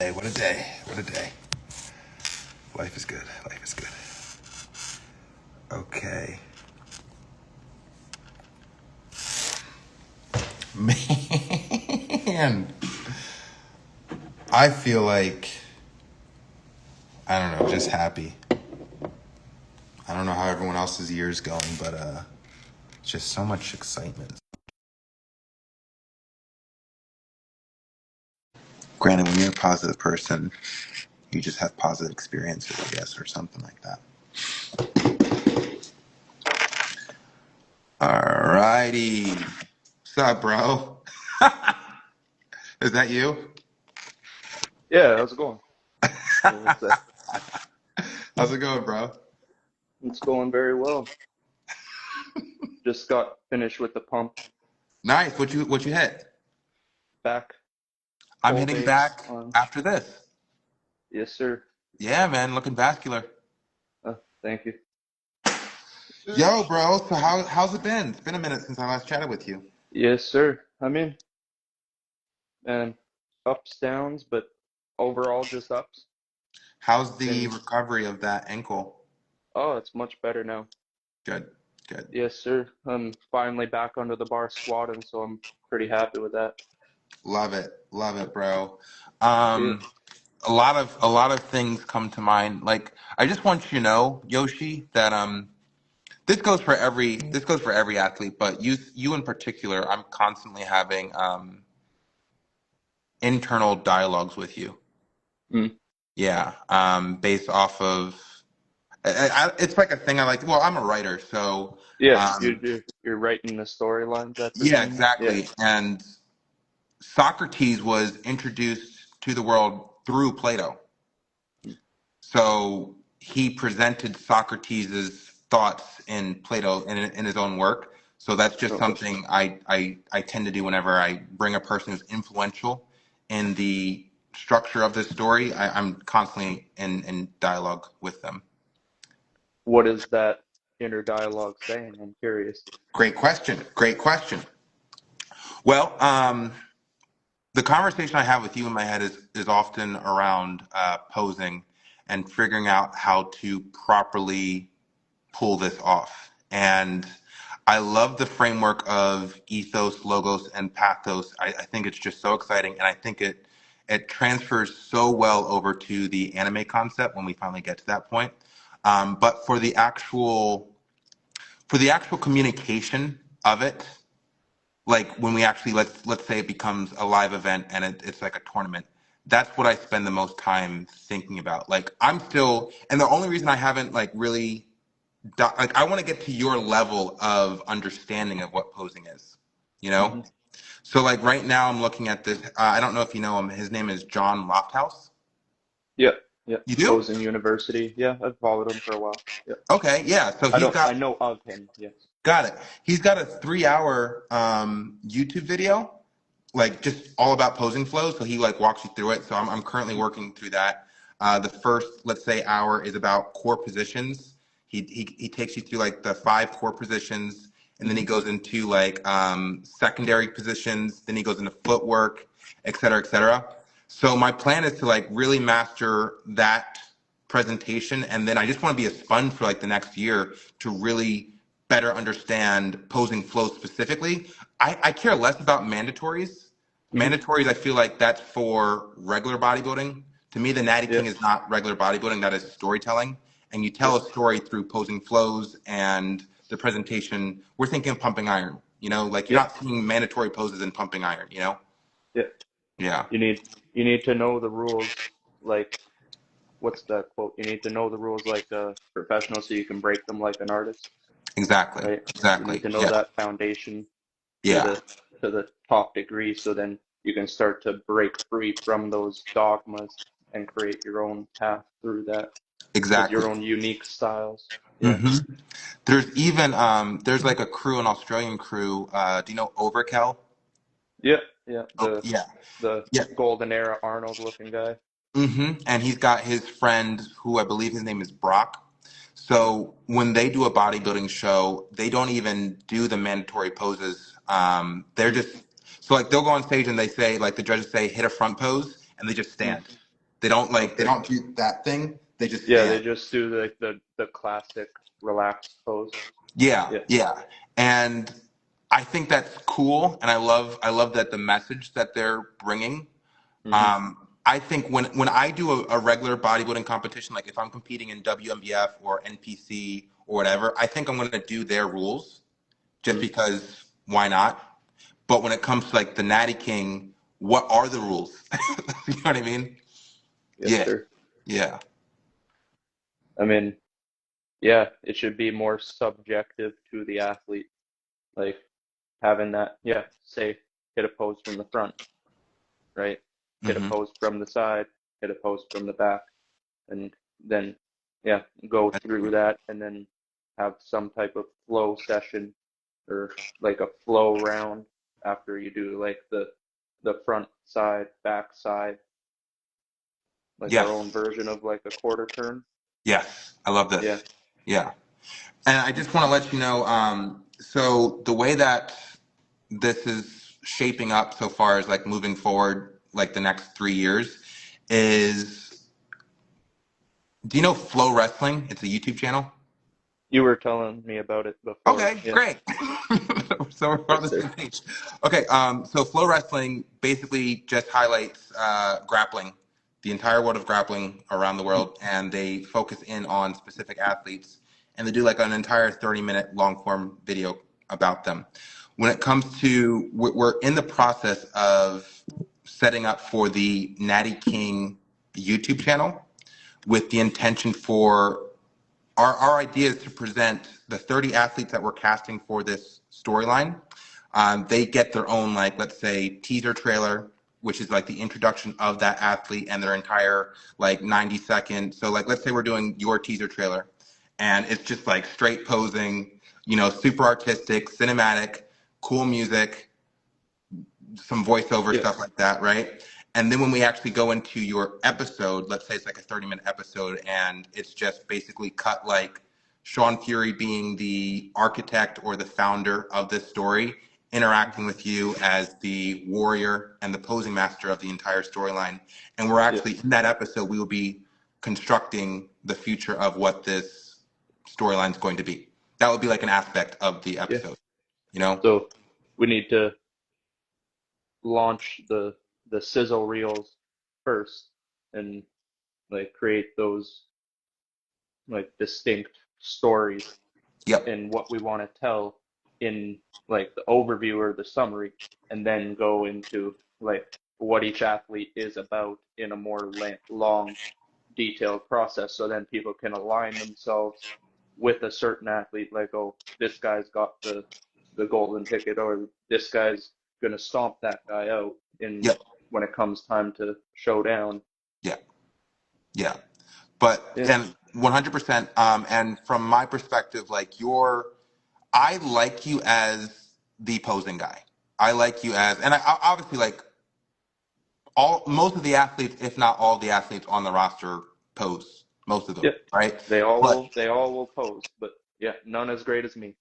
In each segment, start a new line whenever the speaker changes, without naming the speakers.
Hey, what a day. What a day. Life is good. Life is good. Okay. Man, I feel like, I don't know, just happy. I don't know how everyone else's year is going, but just so much excitement. Granted, when you're a positive person, you just have positive experiences, I guess, or something like that. Alrighty. What's up, bro? Is that you?
Yeah, how's it going? What's that?
How's it going, bro?
It's going very well. Just got finished with the pump
Nice. What you hit?
back,
I'm
whole
hitting
base
back
on.
after this.
Yes, sir.
Yeah, man, looking vascular.
Thank you.
Yo, bro. So how's it been? It's been a minute since I last chatted with you.
Yes, sir. And ups, downs, but overall just ups.
How's the
Been,
recovery of that ankle?
it's much better now.
Good, good.
Yes, sir. I'm finally back under the bar squatting, so I'm pretty happy with that.
Love it, bro.
Yeah.
Um, a lot of things come to mind. Like I just want you to know, Yoshi, that this goes for every athlete, but you in particular, I'm constantly having internal dialogues with you.
Mm.
Yeah, based off of it's like a thing I like. Well, I'm a writer, so
Yeah,
um,
you're writing the storylines, I
yeah,
presume. Yeah.
exactly. And Socrates was introduced to the world through Plato.
Mm.
So he presented Socrates' thoughts in Plato in his own work. So that's just
Okay.
something I tend to do whenever I bring a person who's influential in the structure of the story. I'm constantly in dialogue with them.
What is that inner dialogue saying? I'm curious.
Great question. Great question. Well, the conversation I have with you in my head is often around posing and figuring out how to properly pull this off. And I love the framework of ethos, logos, and pathos. I think it's just so exciting, and I think it transfers so well over to the anime concept when we finally get to that point. But for the actual communication of it, like when we actually let's say it becomes a live event and it's like a tournament, that's what I spend the most time thinking about. Like I'm still, and the only reason I haven't like really like I want to get to your level of understanding of what posing is, you know.
Hmm.
So like right now I'm looking at this, I don't know if you know him, his name is John Lofthouse.
Yeah, yeah.
You do?
Posing University. Yeah, I've followed him for a while. Yeah.
Okay, yeah, so
I
he's
don't.
got
I know of him. Yes.
got it, he's got a 3 hour YouTube video, like just all about posing flows. So he like walks you through it. So I'm currently working through that. The first, let's say, hour is about core positions. He takes you through like the 5 core positions, and then he
Hmm.
goes into like secondary positions. Then he goes into footwork, et cetera, et cetera. So my plan is to like really master that presentation, and then I just want to be a sponge for like the next year to really better understand posing flows specifically. I care less about mandatories.
Hmm.
Mandatories, I feel like that's for regular bodybuilding. To me, the Natty
Yeah.
King is not regular bodybuilding, that is storytelling. And you
Yeah.
tell a story through posing flows and the presentation. We're thinking pumping iron, like you're
Yeah.
not seeing mandatory poses in pumping iron.
Yeah.
Yeah,
You need to know the rules. Like, what's that quote? You need to know the rules like a professional, so you can break them like an artist.
exactly.
Right. You need
Exactly.
to know
Yeah.
that foundation to
Yeah.
the top degree, so then you can start to break free from those dogmas and create your own path through that with
Exactly.
your own unique styles. Yeah.
hmm there's like a crew, an Australian crew. Do you know Overkill?
Yeah. Yeah.
Oh,
The
yeah.
the
Yeah.
golden era Arnold looking guy.
And he's got his friend, who I believe his name is Brock. So when they do a bodybuilding show, they don't even do the mandatory poses. They're
Mm-hmm.
just so like they'll go on stage and they say, like, the judges say hit a front pose, and they just stand. They don't they
Okay.
don't do that thing. They just
Yeah, they
stand.
just do the classic relaxed pose.
Yeah,
Yeah.
yeah. And I think that's cool, and I love that the message that they're bringing.
Hmm.
I think when I do a regular bodybuilding competition, like if I'm competing in WMBF or NPC or whatever, I think I'm going to do their rules just
Hmm.
because why not? But when it comes to like the Natty King, what are the rules? You know what I mean?
Yes,
Yeah,
sir.
yeah,
I mean, yeah, it should be more subjective to the athlete. Like having that, yeah, say hit a pose from the front, right? Hit a
hmm
pose from the side, hit a pose from the back, and then, yeah, go through that and then have some type of flow session or like a flow round after you do like the front side, back side, like our own
yes,
version of like a quarter turn.
yes. I love
Yeah.
this. Yeah, and I just want to let you know. So the way that this is shaping up so far as like moving forward, like the next 3 years, is do you know Flow Wrestling? It's a YouTube channel.
You were telling me about it before.
Okay,
Yeah.
great. So we're on
Yes,
the
sir.
same page. Okay, so Flow Wrestling basically just highlights grappling, the entire world of grappling around the
Mhm.
world, and they focus in on specific athletes, and they do like an entire 30-minute long form video about them. When it comes to, we're in the process of setting up for the Natty King YouTube channel with the intention for our idea is to present the 30 athletes that we're casting for this storyline. They get their own, like, let's say, teaser trailer, which is like the introduction of that athlete and their entire, like, 90-second. So, like, let's say we're doing your teaser trailer, and it's just like straight posing, super artistic, cinematic, cool music, some voiceover
Yeah.
stuff like that, right? And then when we actually go into your episode, let's say it's like a 30-minute episode, and it's just basically cut like Shaun Fury being the architect or the founder of this story, interacting with you as the warrior and the posing master of the entire storyline. And we're
Yeah.
actually in that episode, we will be constructing the future of what this storyline is going to be. That would be like an aspect of the
Yeah.
episode, you know?
So we need to launch the sizzle reels first and like create those like distinct stories
Yep.
in what we want to tell in like the overview or the summary, and then go into like what each athlete is about in a more long, detailed process. So then people can align themselves with a certain athlete, like, oh, this guy's got the golden ticket, or this guy's gonna stomp that guy out in
Yep.
when it comes time to show down.
Yeah. Yeah. But
Yeah.
and 100%. And from my perspective, like I like you as the posing guy. I like you as, and I obviously like most of the athletes, if not all the athletes on the roster, pose. Most of them,
Yeah.
right? But
They all will pose, but yeah, none as great as me.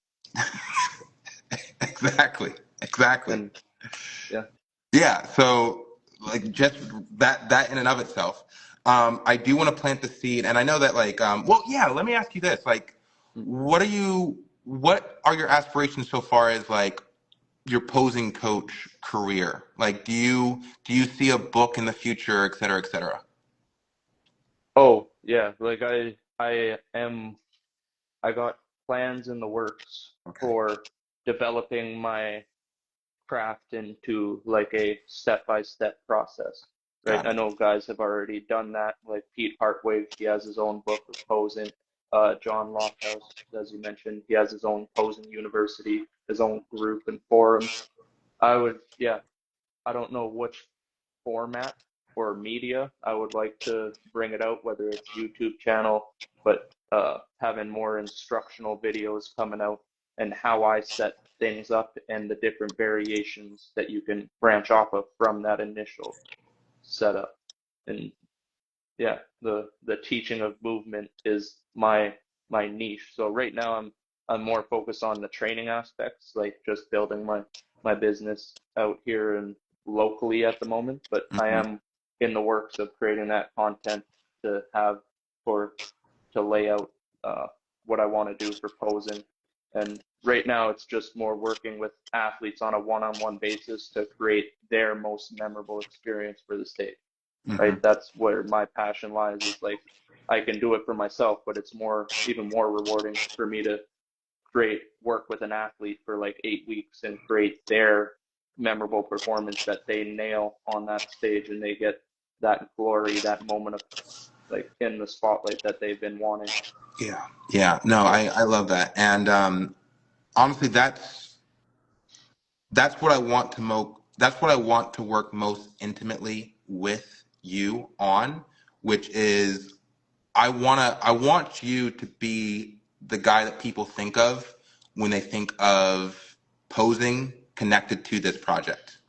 exactly, exactly.
And yeah.
Yeah. So like just that in and of itself. I do want to plant the seed, and I know that like well, yeah. Let me ask you this: like, what are your aspirations so far as like your posing coach career? Like, do you see a book in the future, et cetera, et cetera?
Oh, yeah, like I got plans in the works
Okay,
for developing my craft into like a step-by-step process, right?
got
I
it.
know guys have already done that, like Pete Hartwig, he has his own book of posing. John Lofthouse, as you mentioned, he has his own posing university, his own group and forums. I would, yeah, I don't know which format or media I would like to bring it out, whether it's YouTube channel, but having more instructional videos coming out and how I set things up and the different variations that you can branch off of from that initial setup. And yeah, the teaching of movement is my niche. So right now I'm more focused on the training aspects, like just building my business out here and locally at the moment. But I
Hmm.
am in the works of creating that content to have for to lay out what I want to do for posing. And right now, it's just more working with athletes on a one-on-one basis to create their most memorable experience for the state.
Hmm.
Right? That's where my passion lies. Is like I can do it for myself, but it's even more rewarding for me to create work with an athlete for like 8 weeks and create their memorable performance that they nail on that stage and they get that glory, that moment of like in the spotlight that they've been wanting.
Yeah. Yeah. No,
So
I love that. And honestly, that's what I want to that's what I want to work most intimately with you on, which is I want you to be the guy that people think of when they think of posing connected to this project.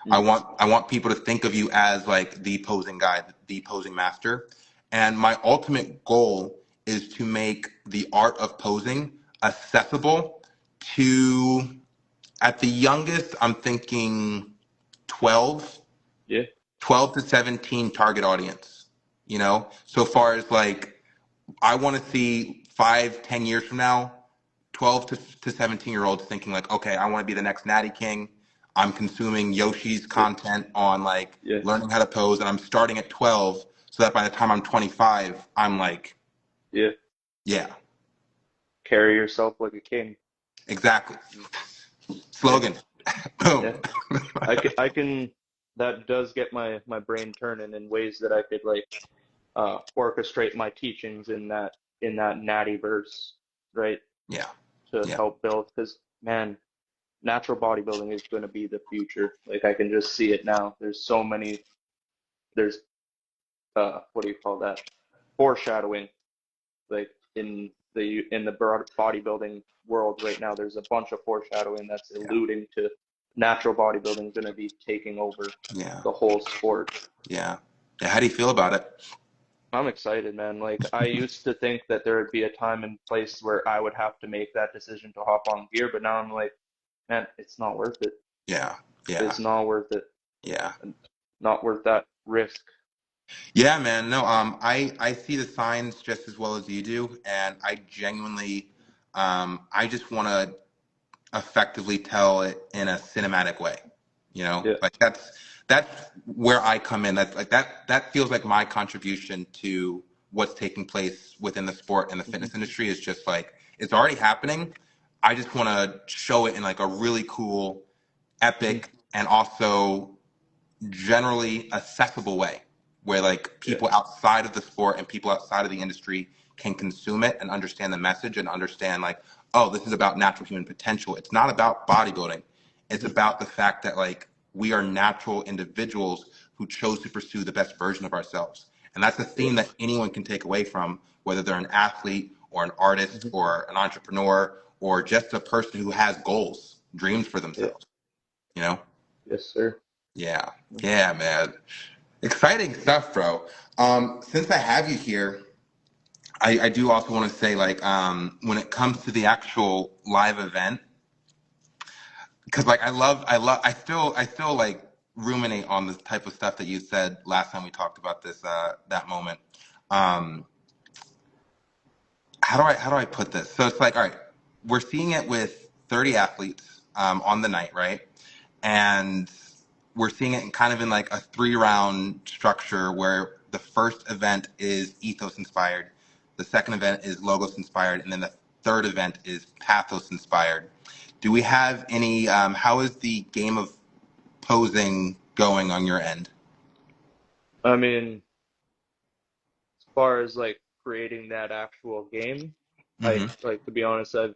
mm,
I want people to think of you as like the posing guy, the posing master. And my ultimate goal is to make the art of posing accessible to, at the youngest, I'm thinking 12,
yeah,
12 to 17 target audience. You know, so far as like, I want to see 5, 10 years from now, 12 to 17-year-olds thinking like, okay, I want to be the next Natty King. I'm consuming Yoshi's
yeah,
content on like
yeah,
learning how to pose, and I'm starting at 12, so that by the time I'm 25, I'm like,
yeah.
yeah,
Carry yourself like a king.
exactly.
Yeah,
Slogan. Boom.
yeah. I can. That does get my brain turning in ways that I could like orchestrate my teachings in that natty verse, right?
Yeah.
To
Yeah.
help build, because man, natural bodybuilding is going to be the future. Like I can just see it now. There's so many. There's what do you call that? Foreshadowing. Like in the broad bodybuilding world right now, there's a bunch of foreshadowing that's
Yeah.
alluding to natural bodybuilding going to be taking over
Yeah.
the whole sport.
Yeah. Yeah. How do you feel about it?
I'm excited, man. Like I used to think that there would be a time and place where I would have to make that decision to hop on gear, but now I'm like, man, it's not worth it.
Yeah. Yeah.
It's not worth it.
Yeah.
Not worth that risk.
Yeah, man. No, I see the signs just as well as you do, and I genuinely, I just want to effectively tell it in a cinematic way. You know,
Yeah.
like that's where I come in. That's like that feels like my contribution to what's taking place within the sport and the
Hmm.
fitness industry is just like it's already happening. I just want to show it in like a really cool,
Hmm.
epic, and also generally accessible way where like
Yeah.
people outside of the sport and people outside of the industry can consume it and understand the message and understand like, oh, this is about natural human potential. It's not about bodybuilding. It's
Hmm.
about the fact that like we are natural individuals who chose to pursue the best version of ourselves. And that's a
Yeah.
theme that anyone can take away from, whether they're an athlete or an artist
Hmm.
or an entrepreneur or just a person who has goals, dreams for
Yeah.
themselves, you know?
Yes, sir.
Yeah. Yeah, man. Exciting stuff, bro. Since I have you here, I do also want to say, like, when it comes to the actual live event, because like I still like ruminate on the type of stuff that you said last time we talked about this that moment. Um, how do I put this? So it's like, all right, we're seeing it with 30 athletes on the night, right? And we're seeing it in kind of in like a 3 round structure where the first event is ethos inspired, the second event is logos inspired, and then the third event is pathos inspired. Do we have any? How is the game of posing going on your end?
I mean, as far as like creating that actual game, I
Hmm.
like to be honest, I've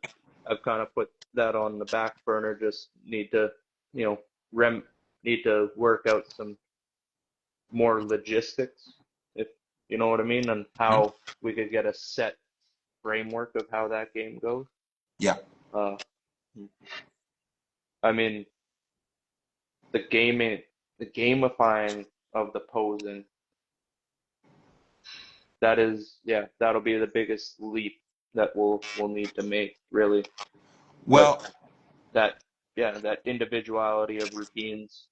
kind of put that on the back burner. Just need to, you know, rem need to work out some more logistics, if you know what I mean, and how we could get a set framework of how that game goes.
Yeah.
Uh, I mean, the gaming, the gamifying of the posing, that is, yeah, that'll be the biggest leap that we'll need to make, really. But
Well,
that, yeah, that individuality of routines.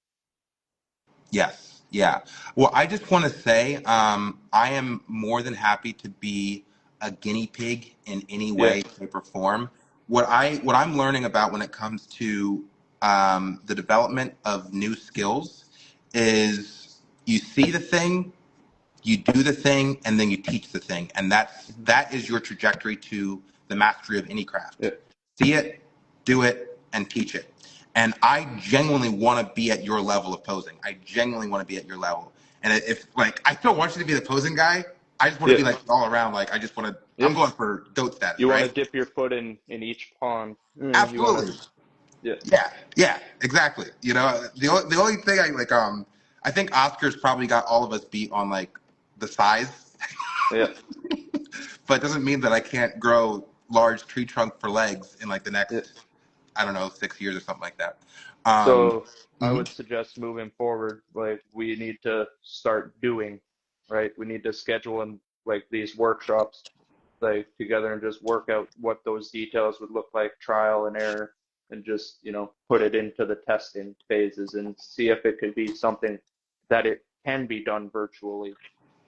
yes. Yeah. Well, I just want to say, I am more than happy to be a guinea pig in any
Yeah,
way, shape, or form. What I'm learning about when it comes to the development of new skills is you see the thing, you do the thing, and then you teach the thing, and
mhm,
that is your trajectory to the mastery of any
yeah,
craft. See it, do it, and teach it. And I genuinely want to be at your level of posing. I genuinely want to be at your level. And if like I still want you to be the posing guy, I just want to
yeah,
be like all around. Like I just want to.
yeah.
I'm going for goat status,
You want to
right?
dip your foot in each pond. You want to,
Absolutely.
yeah,
Yeah. Yeah. Exactly. You know, the only thing I like, I think Oscar's probably got all of us beat on like the size,
yeah,
but it doesn't mean that I can't grow large tree trunk for legs in like the
yeah.
next, I don't know, 6 years or something like that. Um,
So I
mhm.
would suggest moving forward, like we need to start doing, right? We need to schedule in like these workshops like together and just work out what those details would look like, trial and error, and just, put it into the testing phases and see if it could be something that it can be done virtually,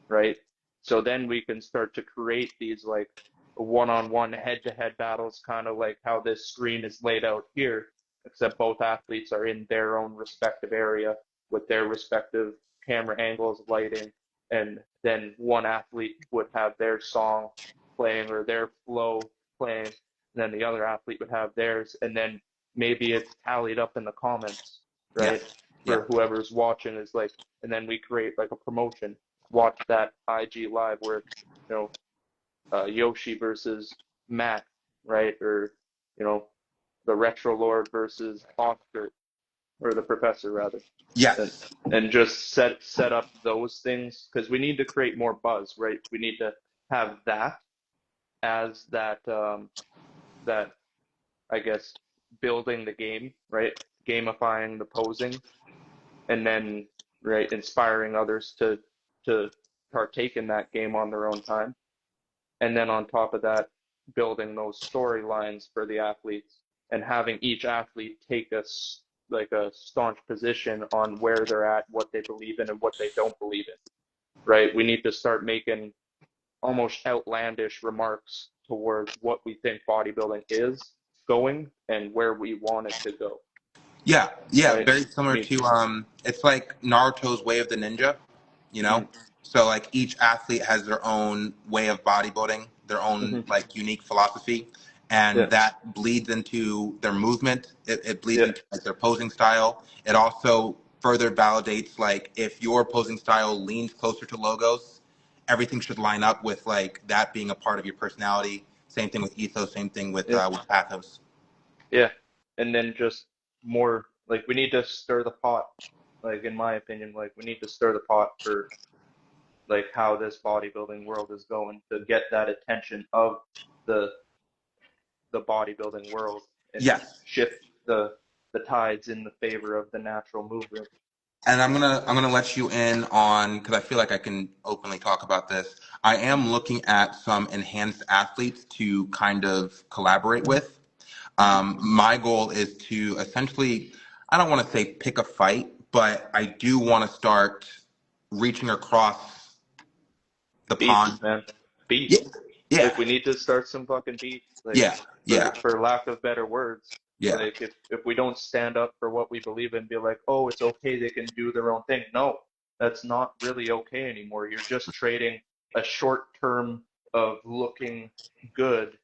right? So then we can start to create these like one-on-one head-to-head battles, kind of like how this screen is laid out here, except both athletes are in their own respective area with their respective camera angles, lighting, and then one athlete would have their song playing or their flow playing, and then the other athlete would have theirs, and then maybe it's tallied up in the comments,
Yeah.
right?
Yeah.
For whoever's watching is like, and then we create like a promotion. Watch that IG live where it's, Yoshi versus Matt, right? Or, you know, the Retro Lord versus Oscar, or the Professor rather. And
Yes.
and just set up those things because we need to create more buzz, right? We need to have that as that I guess building the game, right? Gamifying the posing, and then right inspiring others to partake in that game on their own time, and then on top of that building those storylines for the athletes and having each athlete take like a staunch position on where they're at, what they believe in and what they don't believe in, right? We need to start making almost outlandish remarks towards what we think bodybuilding is going and where we want it to go,
Yeah, yeah,
right?
very similar
Me.
to it's like Naruto's way of the ninja, you know?
Mm-hmm.
So like each athlete has their own way of bodybuilding, their own
Mm-hmm.
like unique philosophy, and
Yeah,
that bleeds into their movement. It bleeds
yeah,
into like their posing style. It also further validates like if your posing style leans closer to logos, everything should line up with like that being a part of your personality. Same thing with ethos, same thing
yeah,
with pathos.
yeah. And then just more like we need to stir the pot, like in my opinion, like we need to stir the pot for like how this bodybuilding world is going to get that attention of the the bodybuilding world and
Yes.
shift the tides in the favor of the natural movement.
And I'm gonna let you in on because I feel like I can openly talk about this. I am looking at some enhanced athletes to kind of collaborate with.
Mm-hmm.
My goal is to essentially, I don't want to say pick a fight, but I do want to start reaching across the
Beefs,
pond.
man.
Yeah,
Beefs. Like
yeah,
we need to start some fucking beefs. Like
yeah, yeah,
for lack of better words.
yeah,
Like if we don't stand up for what we believe in, be like, oh, it's okay, they can do their own thing. No, that's not really okay anymore. You're just trading a short term of looking good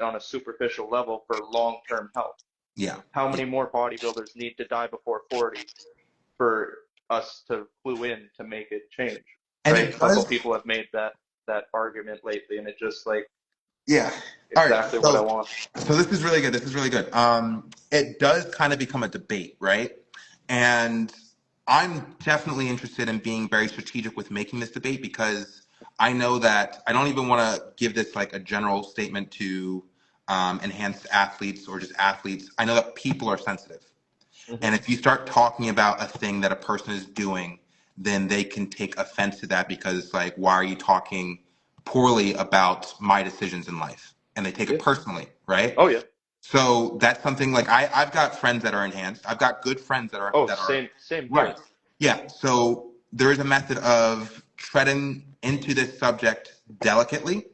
on a superficial level for long term health.
yeah,
How
yeah.
many more bodybuilders need to die before 40 for us to clue in to make it change,
And
right?
it
A couple
does.
people have made that argument lately, and it just like
Yeah. All right.
exactly what I want.
So this is really good. This is really good. It does kind of become a debate, right? And I'm definitely interested in being very strategic with making this debate because I know that I don't even want to give this like a general statement to enhanced athletes or just athletes. I know that people are sensitive.
Hmm.
And if you start talking about a thing that a person is doing, then they can take offense to that because, like, why are you talking poorly about my decisions in life? And they take it
Yeah.
personally, right?
Oh yeah.
So that's something like I've got friends that are enhanced. I've got good friends
Oh,
that are
same
right.
here.
Yeah. So there is a method of treading into this subject delicately.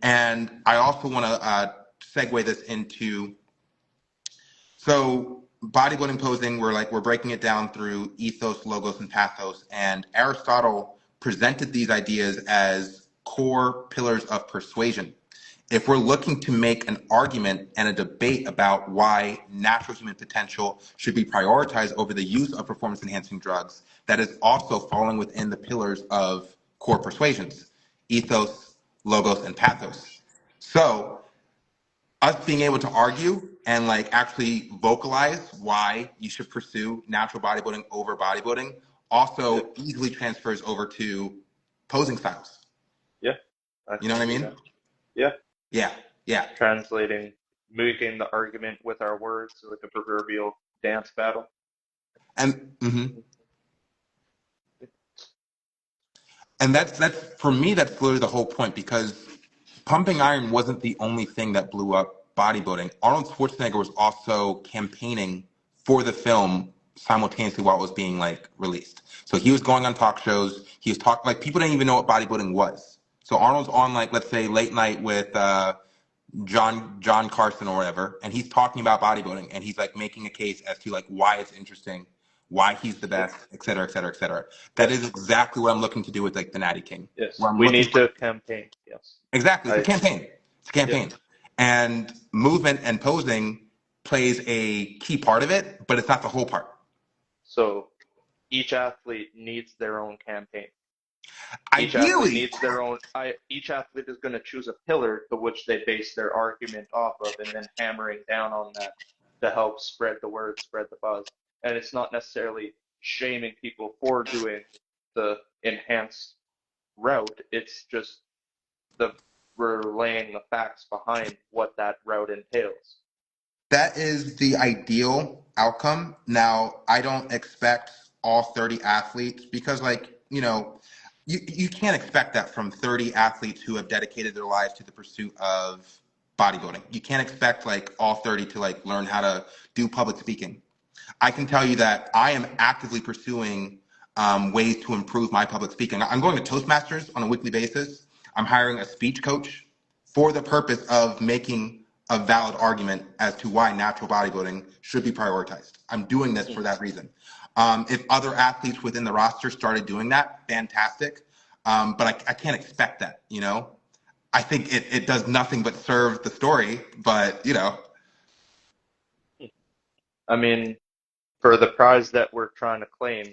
And I also want to segue this into, so bodybuilding posing, we're breaking it down through ethos, logos, and pathos. And Aristotle presented these ideas as core pillars of persuasion. If we're looking to make an argument and a debate about why natural human potential should be prioritized over the use of performance enhancing drugs, that is also falling within the pillars of core persuasions: ethos, logos, and pathos. So us being able to argue and actually vocalize why you should pursue natural bodybuilding over bodybuilding
Yeah.
also easily transfers over to posing styles.
Yeah.
You know what I mean?
That. Yeah.
Yeah. Yeah.
Translating, making the argument with our words, like a proverbial dance battle.
And and that's for me, that's literally the whole point, because pumping iron wasn't the only thing that blew up bodybuilding. Arnold Schwarzenegger was also campaigning for the film simultaneously while it was being released. So he was going on talk shows. He was talking, people didn't even know what bodybuilding was. So Arnold's on let's say late night with John Carson or whatever, and he's talking about bodybuilding, and he's making a case as to why it's interesting, why he's the best, et cetera, et cetera, et cetera. That is exactly what I'm looking to do with the Natty King.
Yes,
Where I'm
we
looking
need to campaign. Yes,
exactly. It's a campaign. It's a campaign.
Yeah.
And movement and posing plays a key part of it, but it's not the whole part.
So each athlete needs their own campaign. Each athlete
Ideally,
needs their own. Each athlete is going to choose a pillar to which they base their argument off of, and then hammering down on that to help spread the word, spread the buzz. And it's not necessarily shaming people for doing the enhanced route. It's just we're laying the facts behind what that route entails.
that is the ideal outcome. Now, I don't expect all 30 athletes, because you can't expect that from 30 athletes who have dedicated their lives to the pursuit of bodybuilding. You can't expect all 30 to learn how to do public speaking. I can tell you that I am actively pursuing ways to improve my public speaking. I'm going to Toastmasters on a weekly basis. I'm hiring a speech coach for the purpose of making a valid argument as to why natural bodybuilding should be prioritized. I'm doing this for that reason. If other athletes within the roster started doing that, fantastic. But I can't expect that, I think it does nothing but serve the story, but
I mean, for the prize that we're trying to claim,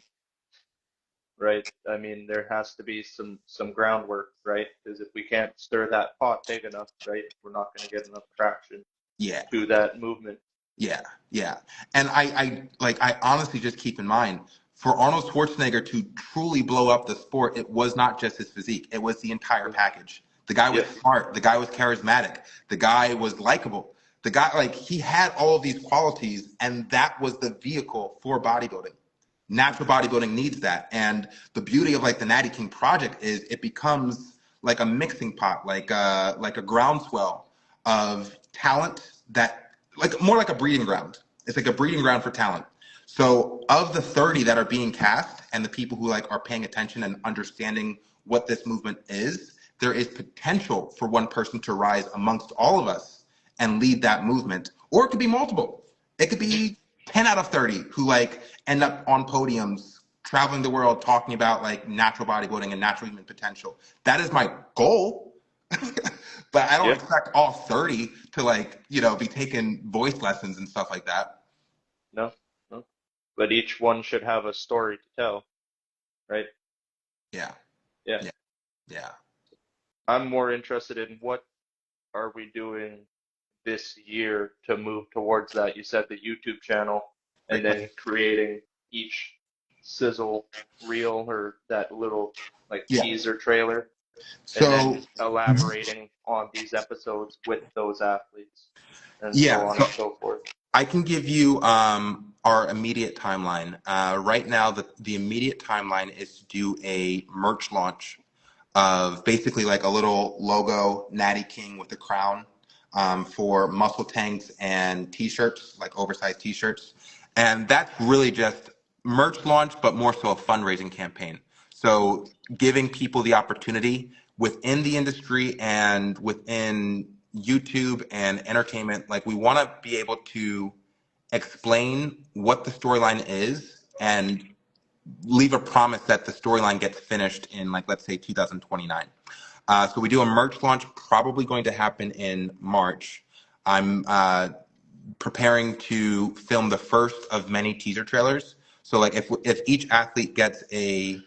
right? I mean, there has to be some groundwork, right? Because if we can't stir that pot big enough, right, we're not going to get enough traction
yeah.
to that movement.
Yeah, yeah. And I honestly just keep in mind, for Arnold Schwarzenegger to truly blow up the sport, it was not just his physique, it was the entire package. The guy was
Yes.
smart, the guy was charismatic, the guy was likable. The guy, he had all of these qualities, and that was the vehicle for bodybuilding. Natural bodybuilding needs that. And the beauty of the Natty King project is it becomes like a mixing pot, like a groundswell of talent, that more like a breeding ground. It's like a breeding ground for talent. So of the 30 that are being cast and the people who are paying attention and understanding what this movement is, there is potential for one person to rise amongst all of us and lead that movement. Or it could be multiple. It could be 10 out of 30 who end up on podiums traveling the world talking about natural bodybuilding and natural human potential. That is my goal. But I don't
Yeah.
expect all 30 to be taking voice lessons and stuff like that.
No. No. But each one should have a story to tell, right?
Yeah.
Yeah.
Yeah. Yeah.
I'm more interested in what are we doing this year to move towards that. You said the YouTube channel,
Great
and
question.
then creating each sizzle reel or that little
Yeah.
teaser trailer, and
So
then elaborating on these episodes with those athletes and so
yeah,
on
so
and so forth.
I can give you our immediate timeline. Right now, the immediate timeline is to do a merch launch of basically a little logo Natty King with a crown, for muscle tanks and t-shirts, oversized t-shirts. And that's really just merch launch, but more so a fundraising campaign. So giving people the opportunity within the industry and within YouTube and entertainment, like we want to be able to explain what the storyline is and leave a promise that the storyline gets finished in, like, let's say 2029. So we do a merch launch, probably going to happen in March. I'm preparing to film the first of many teaser trailers. So like if each athlete gets a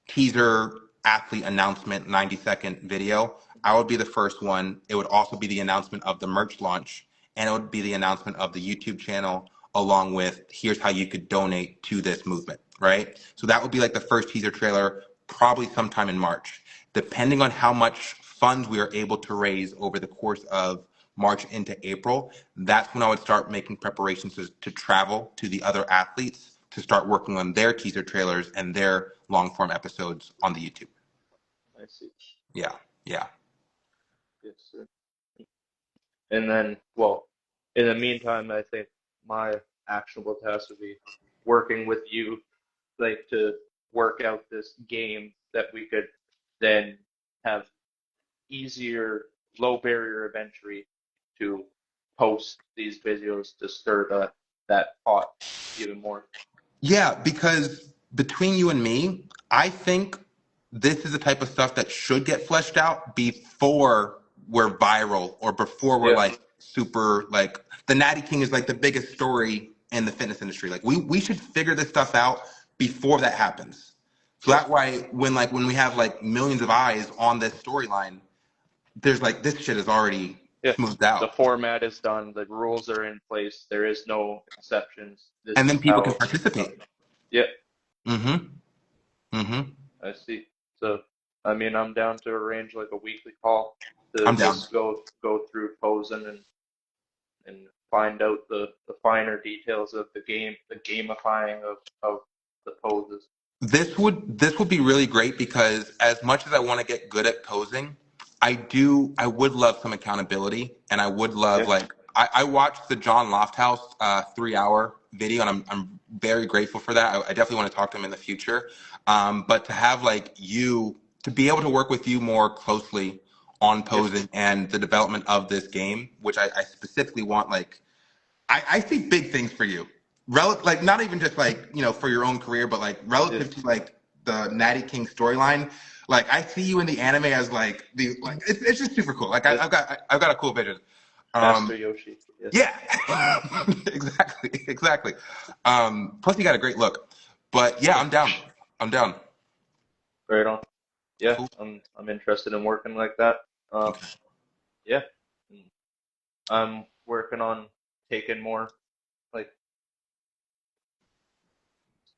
teaser athlete announcement 90-second video, I would be the first one. It would also be the announcement of the merch launch, and it would be the announcement of the YouTube channel, along with here's how you could donate to this movement, right? So that would be like the first teaser trailer, probably sometime in March. Depending on how much funds we are able to raise over the course of March into April, that's when I would start making preparations to travel to the other athletes to start working on their teaser trailers and their long form episodes on the YouTube.
I see.
Yeah, yeah.
Yes, sir. And then, well, in the meantime, I think my actionable task would be working with you, like to work out this game that we could then have easier, low barrier of entry to post these videos to stir that pot even more.
Yeah, because between you and me, I think this is the type of stuff that should get fleshed out before we're viral or before we're
Yeah,
like super like the Natty King is like the biggest story in the fitness industry. Like we should figure this stuff out before that happens. So
yeah,
that way when we have like millions of eyes on this storyline, there's like this shit is already
yeah.
smoothed
The
out.
format is done, the rules are in place, there is no exceptions. This
And then
is
people can
how it's done.
participate.
Yeah,
Mm-hmm. Mm-hmm.
I see. So, I mean, I'm down to arrange like a weekly call to
I'm down.
just go through posing and find out the finer details of the game, the gamifying of the poses.
This would be really great because as much as I want to get good at posing, I would love some accountability and I would love
Yeah,
like I watched the John Lofthouse 3 hour video and I'm very grateful for that. I definitely want to talk to him in the future. But to have like you to be able to work with you more closely on
yeah,
posing and the development of this game, which I specifically want like I see big things for you. Like not even just like, for your own career, but like
yeah.
relative to like the Natty King storyline. Like I see you in the anime as like it's just super cool. Like
Yeah.
I've got a cool vision.
Master
Um
Yoshi. Yes.
yeah. Exactly. Plus you got a great look. But yeah, I'm down. I'm down.
Right on. Yeah,
Cool.
I'm interested in working like that. Um,
Okay.
yeah. I'm working on taking more like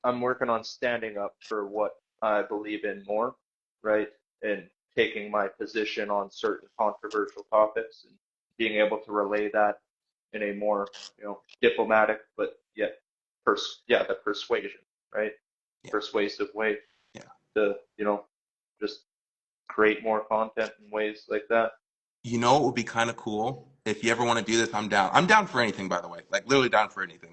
I'm working on standing up for what I believe in more, right? And taking my position on certain controversial topics and being able to relay that in a more, diplomatic but yet the persuasion, right?
Yeah.
Persuasive way
Yeah.
to, just create more content in ways like that.
You know what would be kind of cool? If you ever want to do this, I'm down. I'm down for anything, by the way. Like literally down for anything.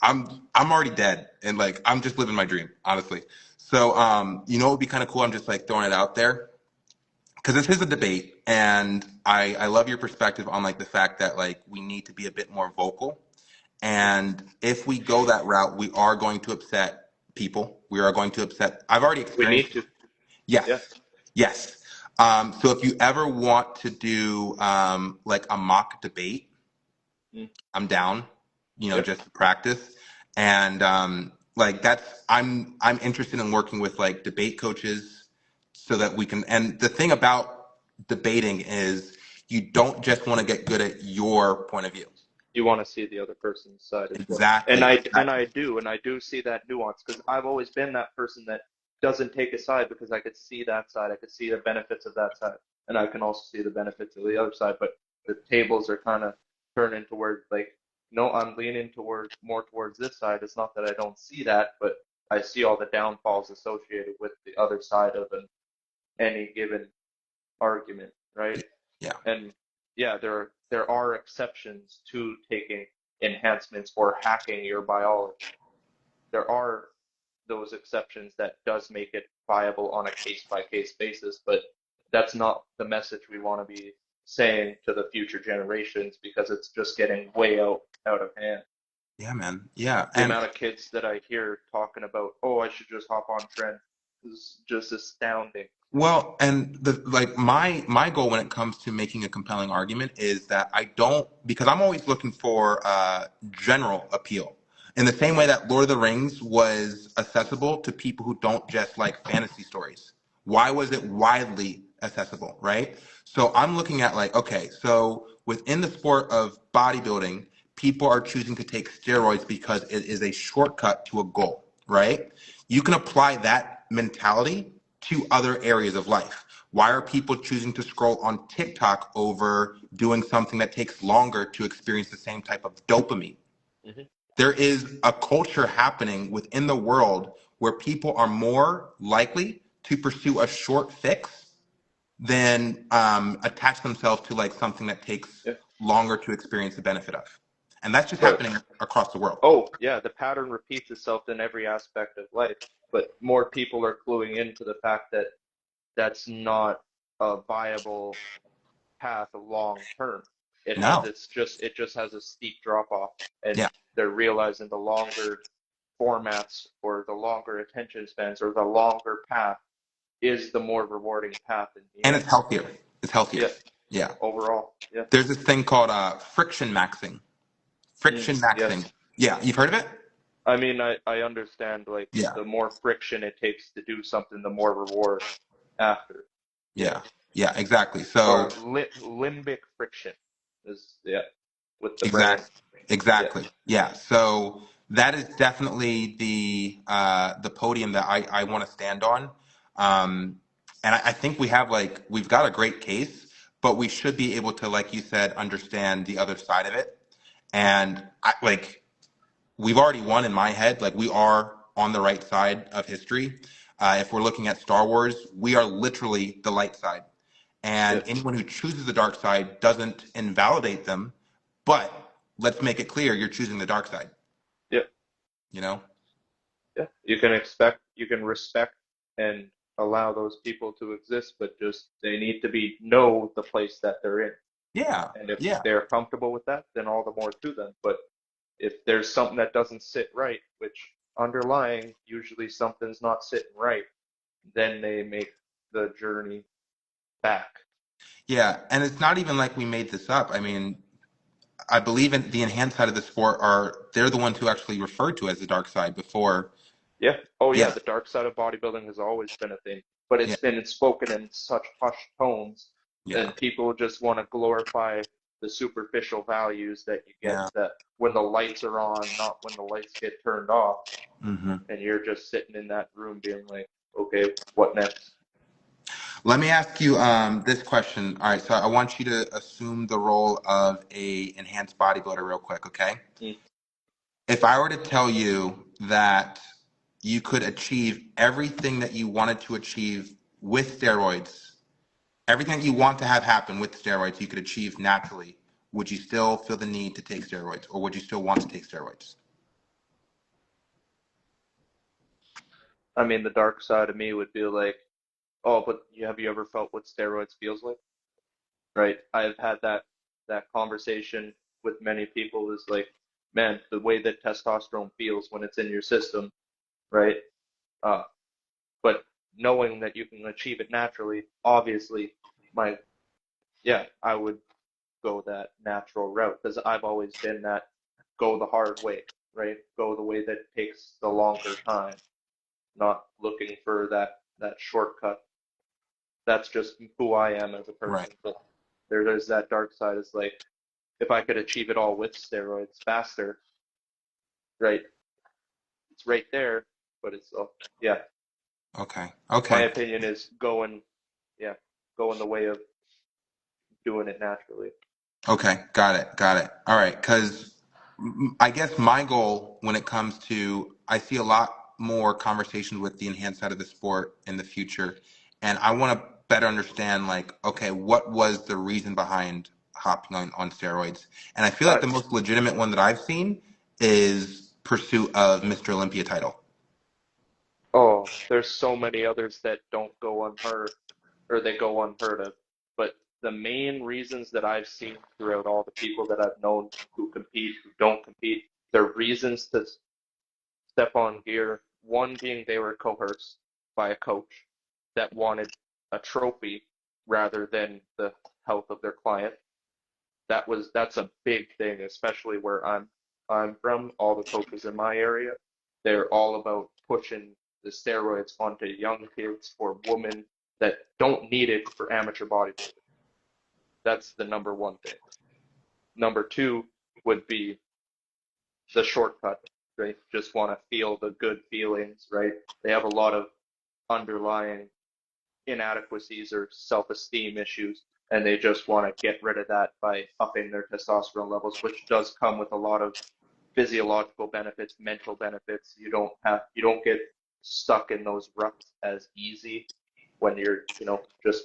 I'm already dead and like I'm just living my dream, honestly. So you know what would be kind of cool? I'm just like throwing it out there. Because this is a debate and I love your perspective on like the fact that like we need to be a bit more vocal. And if we go that route, we are going to upset people. We are going to upset I've already
We
experienced.
need to, yeah,
Yes. Yes. So if you ever want to do like a mock debate,
mm,
I'm down,
yeah.
just to practice. And like I'm interested in working with like debate coaches so that we can, and the thing about debating is you don't just want to get good at your point of view.
You want to see the other person's side as well. And
Exactly.
I and
Exactly.
I do and I do see that nuance because I've always been that person that doesn't take a side because I could see that side. I could see the benefits of that side, and I can also see the benefits of the other side. But the tables are kind of turning toward like, no, I'm leaning toward more towards this side. It's not that I don't see that, but I see all the downfalls associated with the other side of any given argument, right?
Yeah.
And yeah, there are exceptions to taking enhancements or hacking your biology. There are those exceptions that does make it viable on a case by case basis, but that's not the message we want to be saying to the future generations because it's just getting way out of hand.
Yeah, man. Yeah.
The
And
amount of kids that I hear talking about, oh, I should just hop on trend is just astounding.
well, and the like my goal when it comes to making a compelling argument is that I don't, because I'm always looking for general appeal. In the same way
Hmm.
that Lord of the Rings was accessible to people who don't just like fantasy stories. Why was it widely accessible, right? So I'm looking at like, okay, so within the sport of bodybuilding, people are choosing to take steroids because it is a shortcut to a goal, right? You can apply that mentality to other areas of life. Why are people choosing to scroll on TikTok over doing something that takes longer to experience the same type of dopamine?
Hmm.
There is a culture happening within the world where people are more likely to pursue a short fix than attach themselves to like something that takes
Yeah,
longer to experience the benefit of. And that's just
but
happening across the world.
oh yeah, the pattern repeats itself in every aspect of life. But more people are cluing into the fact that that's not a viable path long term.
No.
It just has a steep drop off, and
Yeah.
they're realizing the longer formats or the longer attention spans or the longer path is the more rewarding path in the
And
end.
it's healthier. It's healthier.
Yeah,
Yeah.
overall. Yeah.
There's this thing called friction maxing. Friction maxing.
Yes.
Yeah. You've heard of it?
I mean, I understand like
Yeah.
the more friction it takes to do something, the more reward after. Yeah.
Yeah. Yeah. Exactly. So
Or limbic friction is, yeah, with the brain.
exactly.
Yeah.
Exactly. Yeah. So that is definitely the podium that I want to stand on. And I think we've got a great case, but we should be able to, like you said, understand the other side of it. And we've already won in my head. Like we are on the right side of history. If we're looking at Star Wars, we are literally the light side. And
Yeah.
anyone who chooses the dark side doesn't invalidate them, but let's make it clear you're choosing the dark side,
Yeah.
you know?
Yeah. You can respect and allow those people to exist, but just they need to be know the place that they're in.
Yeah,
And if
yeah.
they're comfortable with that, then all the more to them. But if there's something that doesn't sit right, which underlying usually something's not sitting right, then they make the journey back.
Yeah, and it's not even like we made this up. I mean, I believe in the enhanced side of the sport they're the ones who actually referred to as the dark side before.
Yeah. Oh yeah,
Yeah,
the dark side of bodybuilding has always been a thing, but
yeah,
it's been spoken in such hushed tones,
yeah,
and people just want to glorify the superficial values that you get
yeah.
that when the lights are on, not when the lights get turned off,
Hmm.
and you're just sitting in that room being like, okay, what next?
Let me ask you this question. All right, so I want you to assume the role of a enhanced bodybuilder real quick, okay?
Mm.
If I were to tell you that you could achieve everything that you wanted to achieve with steroids, everything that you want to have happen with steroids, you could achieve naturally, would you still feel the need to take steroids, or would you still want to take steroids?
I mean, the dark side of me would be like, oh, but have you ever felt what steroids feels like? Right? I've had that conversation with many people is like, man, the way that testosterone feels when it's in your system, right? Uh, but knowing that you can achieve it naturally, obviously, my yeah, I would go that natural route because I've always been that go the hard way, right? Go the way that takes the longer time, not looking for that shortcut. That's just who I am as a
Right.
person. But there's that dark side. Is like if I could achieve it all with steroids faster, right? It's right there, but it's yeah.
Okay.
My
Okay.
opinion is going, yeah, going the way of doing it naturally.
Okay. Got it. Got it. All right. Because I guess my goal when it comes to, I see a lot more conversations with the enhanced side of the sport in the future. And I want to better understand, like, okay, what was the reason behind hopping on steroids? And I feel like
Uh,
the most legitimate one that I've seen is pursuit of Mr. Olympia title.
Oh, there's so many others that don't go unheard or they go unheard of. But the main reasons that I've seen throughout all the people that I've known who compete, who don't compete, their reasons to step on gear, one being they were coerced by a coach that wanted a trophy rather than the health of their client. That's a big thing, especially where I'm from. All the coaches in my area, they're all about pushing the steroids onto young kids or women that don't need it for amateur bodybuilding. That's the number one thing. Number two would be the shortcut, right? Just want to feel the good feelings, right? They have a lot of underlying inadequacies or self-esteem issues, and they just want to get rid of that by upping their testosterone levels, which does come with a lot of physiological benefits, mental benefits. You don't get stuck in those ruts as easy when you're, just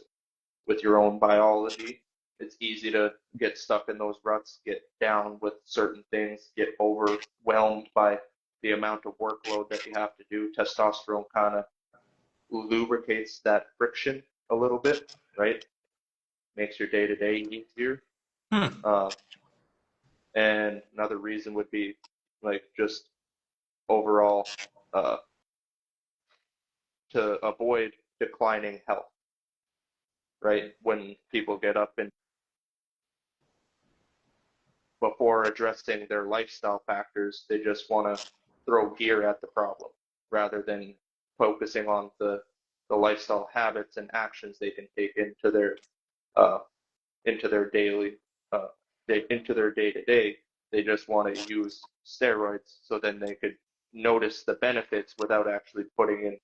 with your own biology. It's easy to get stuck in those ruts, get down with certain things, get overwhelmed by the amount of workload that you have to do. Testosterone kind of lubricates that friction a little bit, right? Makes your day to day easier.
Hmm.
Uh, and another reason would be like just overall uh, to avoid declining health, right? When people get up and before addressing their lifestyle factors, they just want to throw gear at the problem rather than focusing on the lifestyle habits and actions they can take uh, into their daily uh, into their day to day. They just want to use steroids so then they could notice the benefits without actually putting in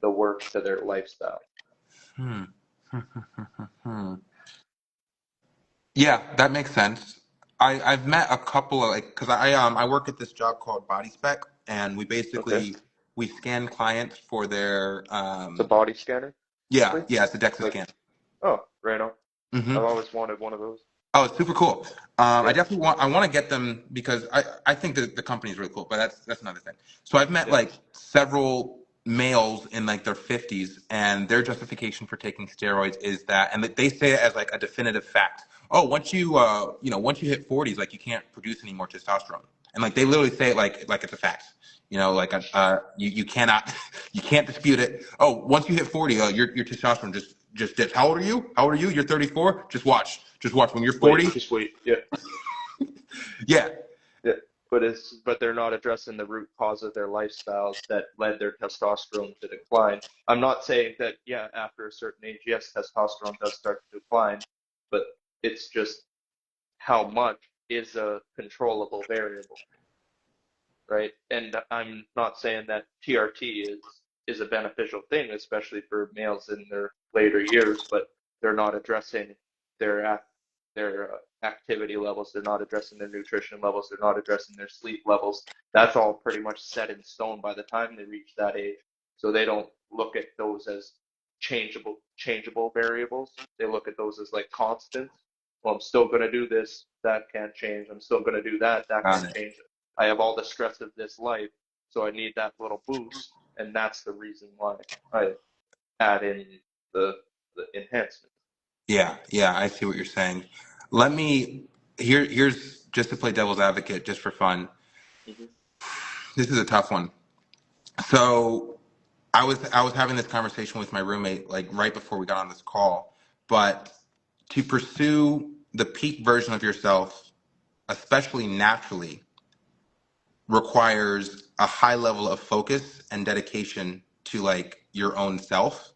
the work to their lifestyle.
Hmm. Hmm. Yeah, that makes sense. I've met a couple of like because I work at this job called Body Spec, and
Okay,
we scan clients for their
it's a body scanner,
yeah,
basically.
yeah, it's a DEXA
Like,
scan.
oh, right on. I've
Hmm.
always wanted one of those.
Oh, it's super cool. I
Yeah,
definitely want to get them because I think that the company is really cool, but that's another thing. So I've met
yeah,
like several males in like their 50s, and their justification for taking steroids is that, and they say it as like a definitive fact. Oh, once you hit 40s, like you can't produce any more testosterone, and like they literally say it like it's a fact. Like you cannot you can't dispute it. Oh, once you hit 40, your testosterone just dips. How old are you? How old are you? You're 34. Just watch. When you're 40,
just wait. Yeah,
yeah,
yeah. But they're not addressing the root cause of their lifestyles that led their testosterone to decline. I'm not saying that, yeah, after a certain age, yes, testosterone does start to decline, but it's just how much is a controllable variable, right? And I'm not saying that TRT is a beneficial thing, especially for males in their later years, but they're not addressing their activity levels. They're not addressing their nutrition levels. They're not addressing their sleep levels. That's all pretty much set in stone by the time they reach that age. So they don't look at those as changeable variables. They look at those as like constants. Well, I'm still going to do this. That can't change. I'm still going to do that. That
got
can't
it.
change. I have all the stress of this life, so I need that little boost, and that's the reason why I add in the the enhancement.
Yeah, yeah, I see what you're saying. Let me here's just to play devil's advocate, just for fun.
Hmm.
This is a tough one. So I was having this conversation with my roommate like right before we got on this call, but to pursue the peak version of yourself, especially naturally, requires a high level of focus and dedication to like your own self.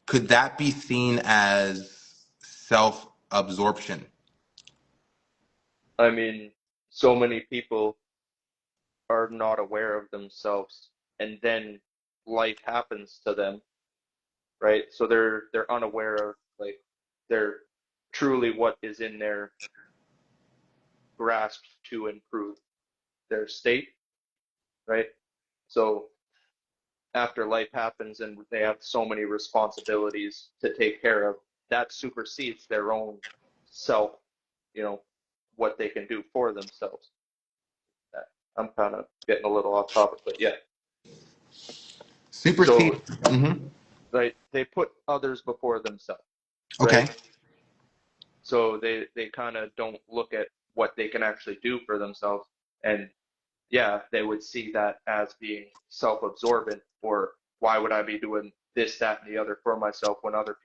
Could that be seen as self absorption?
I mean, so many people are not aware of themselves, and then life happens to them, right? So they're unaware of like they're truly what is in their grasp to improve their state, right? So after life happens and they have so many responsibilities to take care of, that supersedes their own self, you know, what they can do for themselves. I'm kind of getting a little off topic, but yeah.
Supersede.
So,
Mm-hmm.
right, they put others before themselves,
Okay.
right? So they kind of don't look at what they can actually do for themselves. And yeah, they would see that as being self-absorbent, or why would I be doing this, that, and the other for myself when other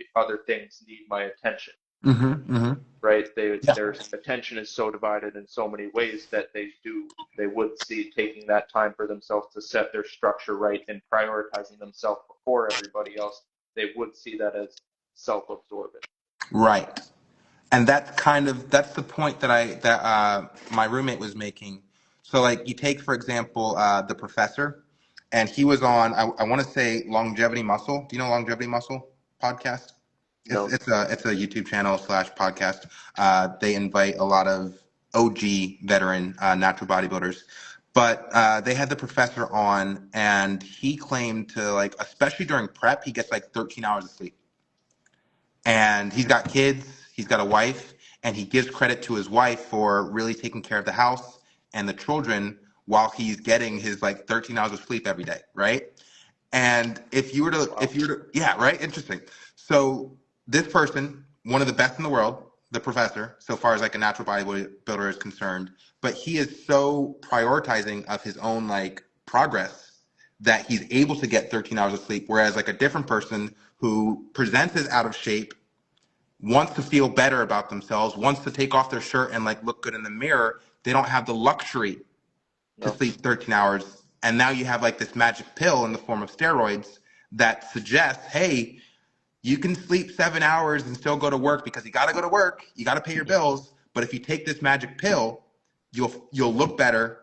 things need my attention,
Mm-hmm. Mm-hmm.
right?
Yeah.
Their attention is so divided in so many ways that they would see taking that time for themselves to set their structure right and prioritizing themselves before everybody else. They would see that as self-absorbent.
Right. And that's the point that my roommate was making. So like you take for example the professor, and he was on I want to say Longevity Muscle. Do you know Longevity Muscle podcast?
No.
It's a YouTube channel slash podcast. They invite a lot of OG veteran natural bodybuilders, but they had the professor on, and he claimed to like especially during prep he gets like 13 hours of sleep, and he's got kids, he's got a wife, and he gives credit to his wife for really taking care of the house and the children while he's getting his like 13 hours of sleep every day, right? And
Wow.
yeah, right, interesting. So this person, one of the best in the world, the professor, so far as like a natural bodybuilder is concerned, but he is so prioritizing of his own like progress that he's able to get 13 hours of sleep, whereas like a different person who presents as out of shape, wants to feel better about themselves, wants to take off their shirt and like look good in the mirror, they don't have the luxury to
No.
sleep 13 hours. And now you have like this magic pill in the form of steroids that suggests, hey, you can sleep 7 hours and still go to work because you got to go to work, you got to pay your bills. But if you take this magic pill, you'll look better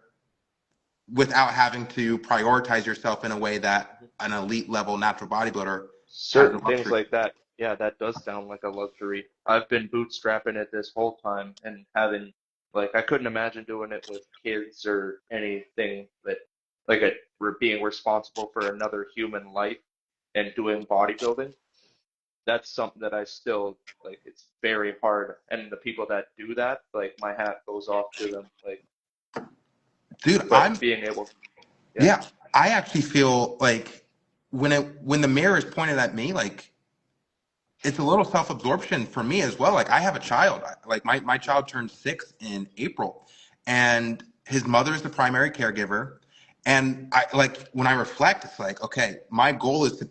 without having to prioritize yourself in a way that an elite level natural bodybuilder has the
Certain things
luxury.
like that, yeah, that does sound like a luxury. I've been bootstrapping it this whole time and having, like, I couldn't imagine doing it with kids or anything that, like, being responsible for another human life and doing bodybuilding. That's something that I still, like, it's very hard. And the people that do that, like, my hat goes off to them. Like,
Dude,
but being able, yeah,
yeah, I actually feel like when the mirror is pointed at me, like it's a little self-absorption for me as well. Like I have a child. Like my child turned 6 in April, and his mother is the primary caregiver. And I like when I reflect, it's like, okay, my goal is to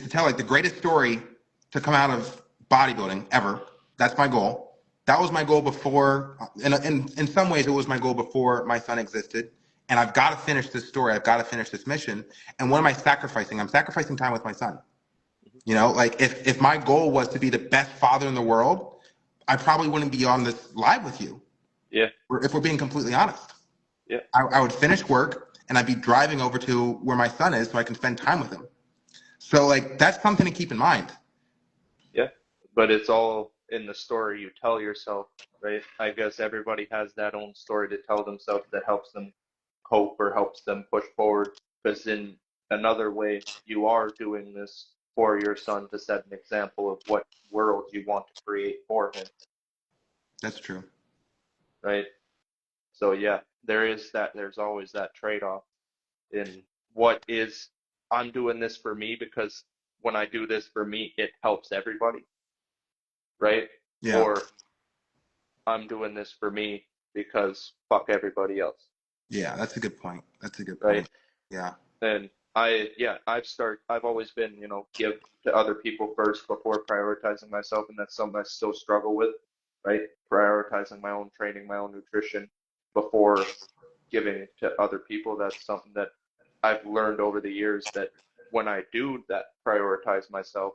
tell like the greatest story to come out of bodybuilding ever. That's my goal. That was my goal before. In some ways, it was my goal before my son existed. And I've got to finish this story. I've got to finish this mission. And what am I sacrificing? I'm sacrificing time with my son. You know, like if my goal was to be the best father in the world, I probably wouldn't be on this live with you.
yeah,
If we're being completely honest,
yeah,
I would finish work and I'd be driving over to where my son is so I can spend time with him. So like that's something to keep in mind.
yeah. But it's all in the story you tell yourself, right? I guess everybody has that own story to tell themselves that helps them cope or helps them push forward. Because in another way, you are doing this for your son to set an example of what world you want to create for him,
That's true.
right? So yeah, there is that. There's always that trade-off in what is I'm doing this for me because when I do this for me, it helps everybody, right?
Yeah.
Or I'm doing this for me because fuck everybody else,
Yeah, that's a good point. That's a good
right?
point. Yeah.
And yeah, I've always been, give to other people first before prioritizing myself, and that's something I still struggle with, right? Prioritizing my own training, my own nutrition before giving to other people. That's something that I've learned over the years that when I do that, prioritize myself,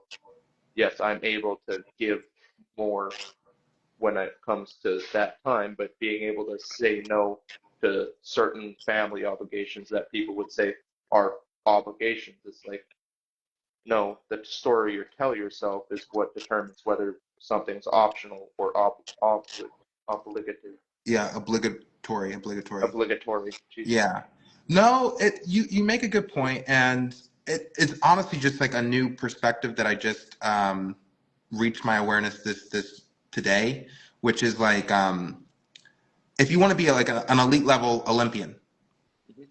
yes, I'm able to give more when it comes to that time, but being able to say no to certain family obligations that people would say are obligations. It's like, no, the story you tell yourself is what determines whether something's optional or obligatory.
Yeah, obligatory.
Obligatory. Jesus.
Yeah. No, you make a good point, and it's honestly just like a new perspective that I just reached my awareness this today, which is like if you want to be like an elite level Olympian,
Mm-hmm.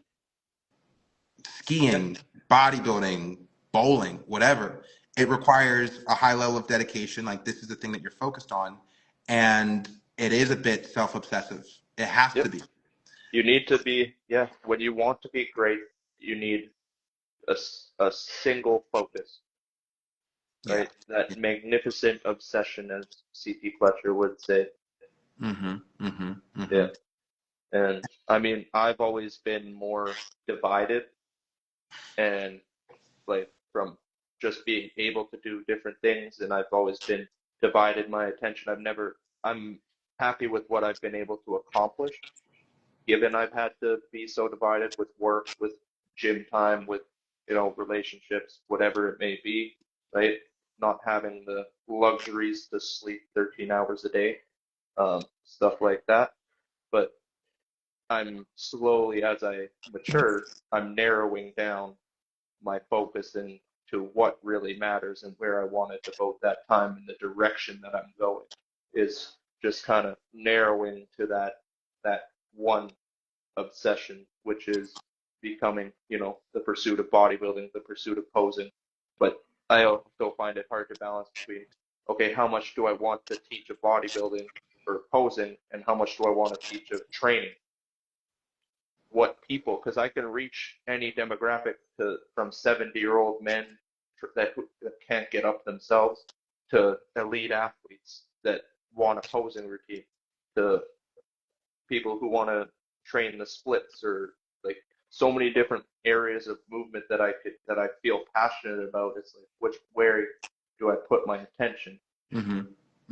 Yeah.
skiing, bodybuilding, bowling, whatever, it requires a high level of dedication. Like this is the thing that you're focused on. And it is a bit self-obsessive. It has to
Yep.
be.
You need to be, yeah, when you want to be great, you need a single focus,
Yeah.
right? That magnificent obsession, as C.P. Fletcher would say.
Mm-hmm. Mm-hmm. Mm-hmm.
Yeah. And I mean, I've always been more divided and like from just being able to do different things, and I've always been divided my attention. I'm happy with what I've been able to accomplish, given I've had to be so divided with work, with gym time, with, relationships, whatever it may be, right? Not having the luxuries to sleep 13 hours a day, stuff like that. But I'm slowly, as I mature, I'm narrowing down my focus into what really matters and where I want to devote that time and the direction that I'm going is just kind of narrowing to that one obsession, which is becoming, the pursuit of bodybuilding, the pursuit of posing. But I also find it hard to balance between, okay, how much do I want to teach of bodybuilding or posing, and how much do I want to teach of training? What people, because I can reach any demographic from 70-year-old men that can't get up themselves to elite athletes that want a posing routine, to people who want to train the splits, or like so many different areas of movement that I feel passionate about. It's like where do I put my attention?
Mm-hmm.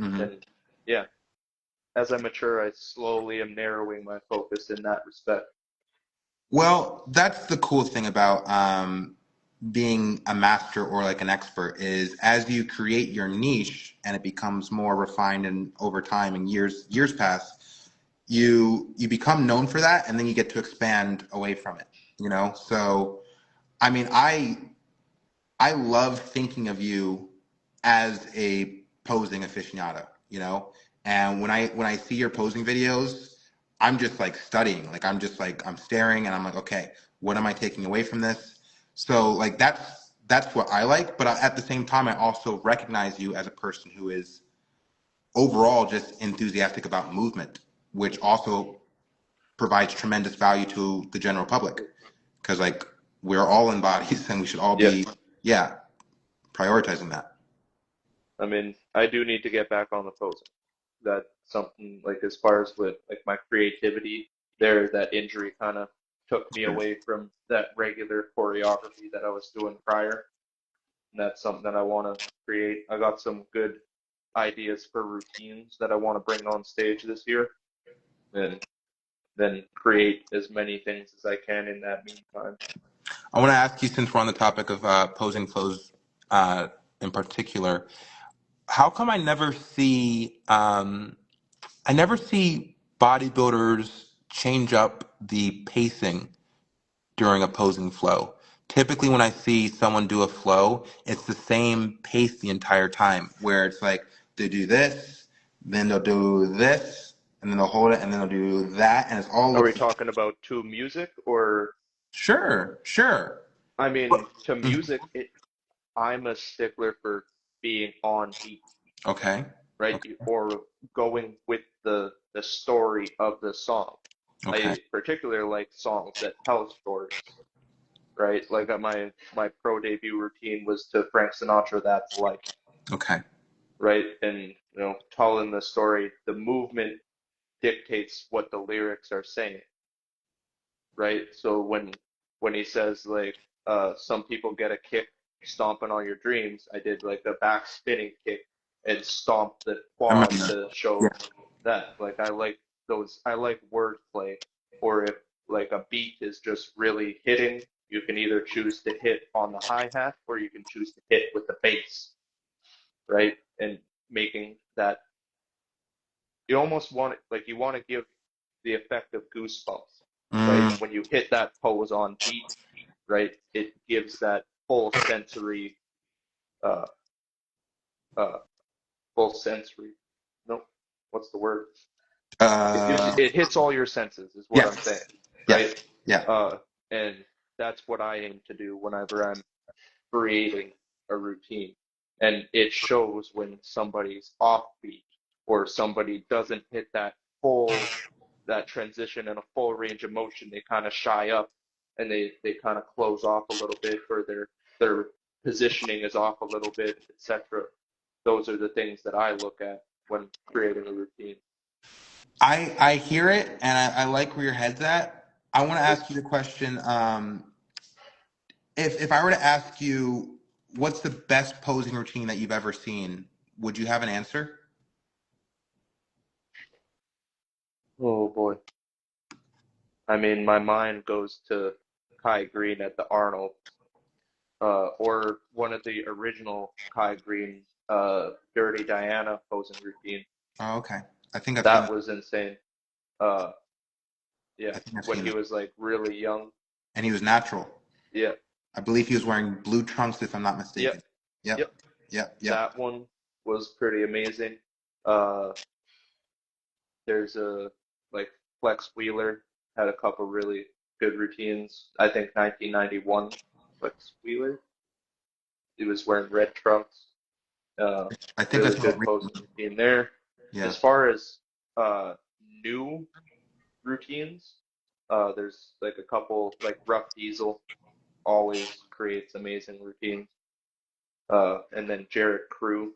Mm-hmm.
And yeah, as I mature, I slowly am narrowing my focus in that respect.
Well, that's the cool thing about being a master or like an expert is as you create your niche and it becomes more refined and over time and years pass, you become known for that and then you get to expand away from it, you know? So, I mean, I love thinking of you as a posing aficionado, you know? And when I see your posing videos, I'm just like studying. Like I'm just like I'm staring and I'm like, okay, what am I taking away from this? So like that's what I like, but at the same time I also recognize you as a person who is overall just enthusiastic about movement, which also provides tremendous value to the general public because like we're all in bodies and we should all
Yeah.
be yeah prioritizing that.
I mean, I do need to get back on the posing. That's something like as far as with like my creativity there, that injury kind of took me
Sure.
away from that regular choreography that I was doing prior. And that's something that I want to create. I got some good ideas for routines that I want to bring on stage this year, and then create as many things as I can in that meantime.
I want to ask you, since we're on the topic of posing clothes uh, in particular, how come I never see bodybuilders change up the pacing during a posing flow? Typically, when I see someone do a flow, it's the same pace the entire time, where it's like they do this, then they'll do this, and then they'll hold it, and then they'll do that, and it all
Are we
looks
talking about to music or?
sure, sure.
I mean, to music, I'm a stickler for being on beat,
Okay,
right?
okay,
Or going with the story of the song.
okay,
I particularly like songs that tell stories, right? Like my pro debut routine was to Frank Sinatra, "That's Life,"
okay.
right? And telling the story, the movement dictates what the lyrics are saying, right? So when he says like some people get a kick stomping on your dreams, I did like a back spinning kick and stomp the
I remember
quad
that.
to
Yeah.
show that. Like I like wordplay, or if like a beat is just really hitting, you can either choose to hit on the hi-hat or you can choose to hit with the bass, right? And making that, you almost want it like you want to give the effect of goosebumps, right?
Mm,
When you hit that pose on beat, right? It gives that uh, uh, full sensory. No, what's the word? It
uh,
hits all your senses, is what I'm
yes,
saying, right?
yes, yeah.
Uh, and that's what I aim to do whenever I'm creating a routine. And it shows when somebody's offbeat or somebody doesn't hit that transition and a full range of motion. They kind of shy up and they kind of close off a little bit, or their positioning is off a little bit, etc. Those are the things that I look at when creating a routine.
I hear it, and I like where your head's at. I want to
Yep.
ask you the question. If I were to ask you what's the best posing routine that you've ever seen, would you have an answer?
Oh boy. I mean, my mind goes to Kai Green at the Arnold, or one of the original Kai Green, Dirty Diana posing routine.
Oh, okay. I think I've seen
That
that.
was insane. Uh, yeah,
I think I've
when
seen
he
that.
was like really young.
And he was natural.
Yeah,
I believe he was wearing blue trunks, if I'm not
yep,
mistaken. Yep.
yep.
Yep. Yep.
That one was pretty amazing. Uh, there's a like Flex Wheeler had a couple really good routines. I think 1991 Flex Wheeler. He was wearing red trunks.
I think I
Really
saw it
good posing
recently.
routine there.
Yeah.
As far as uh, new routines, there's like a couple, like Rough Diesel always creates amazing routines. And then Jarrett Crew,